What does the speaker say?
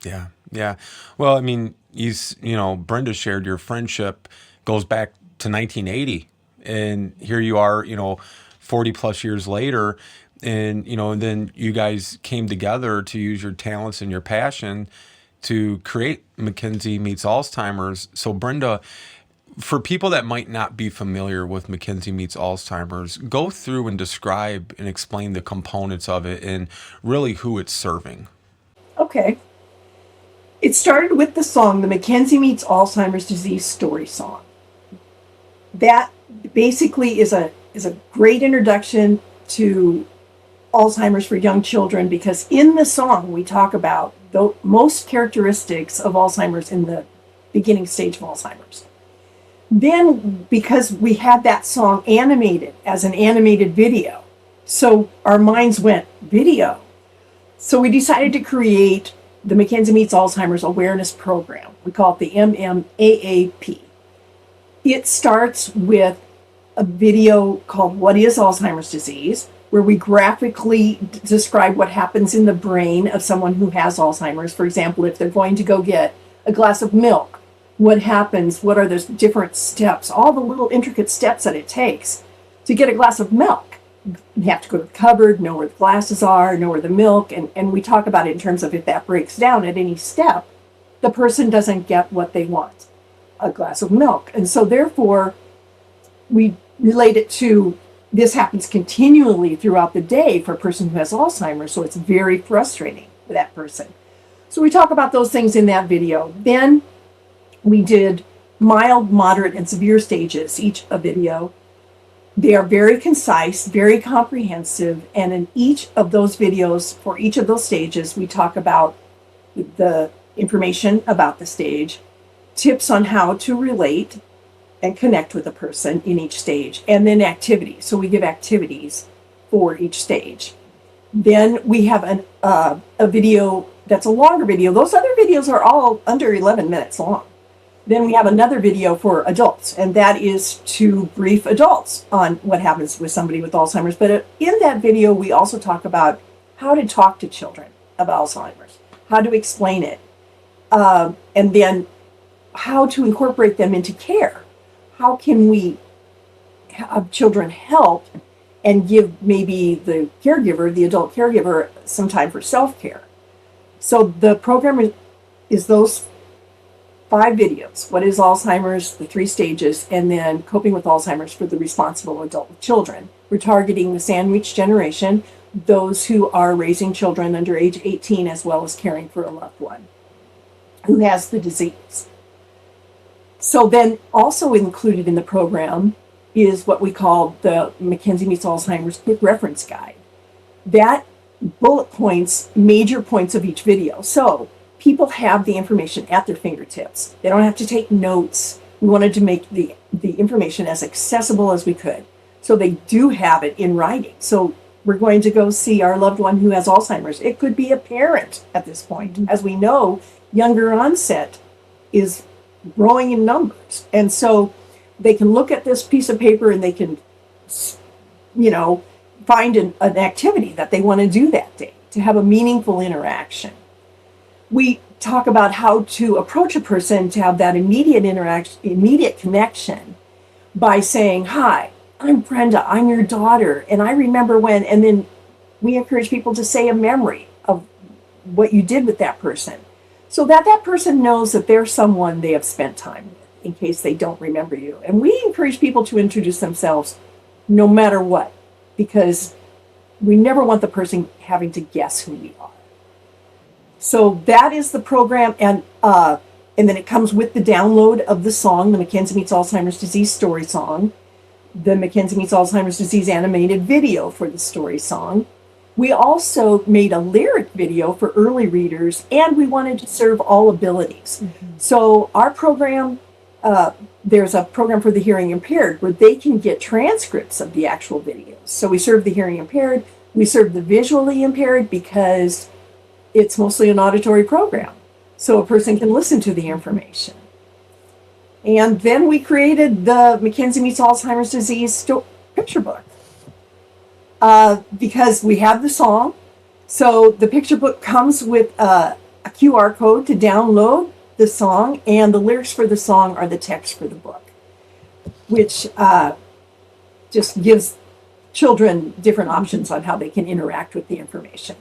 Yeah. Yeah. Well, I mean, Brenda shared your friendship goes back to 1980. And here you are, 40 plus years later. And then you guys came together to use your talents and your passion to create Mackenzie Meets Alzheimer's. So, Brenda, for people that might not be familiar with Mackenzie Meets Alzheimer's, go through and describe and explain the components of it and really who it's serving. Okay. It started with the song, the Mackenzie Meets Alzheimer's Disease Story Song. That basically is a great introduction to Alzheimer's for young children, because in the song we talk about the most characteristics of Alzheimer's in the beginning stage of Alzheimer's. Then, because we had that song animated as an animated video, so our minds went, video. So we decided to create the Mackenzie Meets Alzheimer's Awareness Program. We call it the MMAAP. It starts with a video called What is Alzheimer's Disease, where we graphically describe what happens in the brain of someone who has Alzheimer's. For example, if they're going to go get a glass of milk, what happens, what are those different steps, all the little intricate steps that it takes to get a glass of milk. You have to go to the cupboard, know where the glasses are, know where the milk, and we talk about it in terms of if that breaks down at any step, the person doesn't get what they want, a glass of milk. And so therefore, we relate it to this happens continually throughout the day for a person who has Alzheimer's, so it's very frustrating for that person. So we talk about those things in that video. Then we did mild, moderate, and severe stages, each a video. They are very concise, very comprehensive, and in each of those videos, for each of those stages, we talk about the information about the stage, tips on how to relate and connect with a person in each stage, and then activities. So we give activities for each stage. Then we have a video that's a longer video. Those other videos are all under 11 minutes long. Then we have another video for adults, and that is to brief adults on what happens with somebody with Alzheimer's. But in that video, we also talk about how to talk to children about Alzheimer's, how to explain it, and then how to incorporate them into care. How can we have children help and give maybe the caregiver, the adult caregiver, some time for self-care? So the program is those 5 videos. What is Alzheimer's, the 3 stages, and then coping with Alzheimer's for the responsible adult with children. We're targeting the sandwich generation, those who are raising children under age 18, as well as caring for a loved one who has the disease. So then also included in the program is what we call the Mackenzie Meets Alzheimer's Quick Reference Guide. That bullet points major points of each video. So people have the information at their fingertips. They don't have to take notes. We wanted to make the information as accessible as we could. So they do have it in writing. So we're going to go see our loved one who has Alzheimer's. It could be a parent at this point. As we know, younger onset is growing in numbers. And so they can look at this piece of paper and they can, find an activity that they want to do that day to have a meaningful interaction. We talk about how to approach a person to have that immediate connection by saying, "Hi, I'm Brenda, I'm your daughter, and I remember when," and then we encourage people to say a memory of what you did with that person, so that that person knows that they're someone they have spent time with in case they don't remember you. And we encourage people to introduce themselves no matter what, because we never want the person having to guess who we are. So that is the program, and then it comes with the download of the song, the Mackenzie Meets Alzheimer's Disease Story Song, the Mackenzie Meets Alzheimer's Disease animated video for the story song. We also made a lyric video for early readers, and we wanted to serve all abilities. Mm-hmm. So our program, there's a program for the hearing impaired where they can get transcripts of the actual videos. So we serve the hearing impaired, we serve the visually impaired because it's mostly an auditory program. So a person can listen to the information. And then we created the Mackenzie Meets Alzheimer's Disease picture book. Because we have the song, so the picture book comes with a QR code to download the song, and the lyrics for the song are the text for the book, which just gives children different options on how they can interact with the information.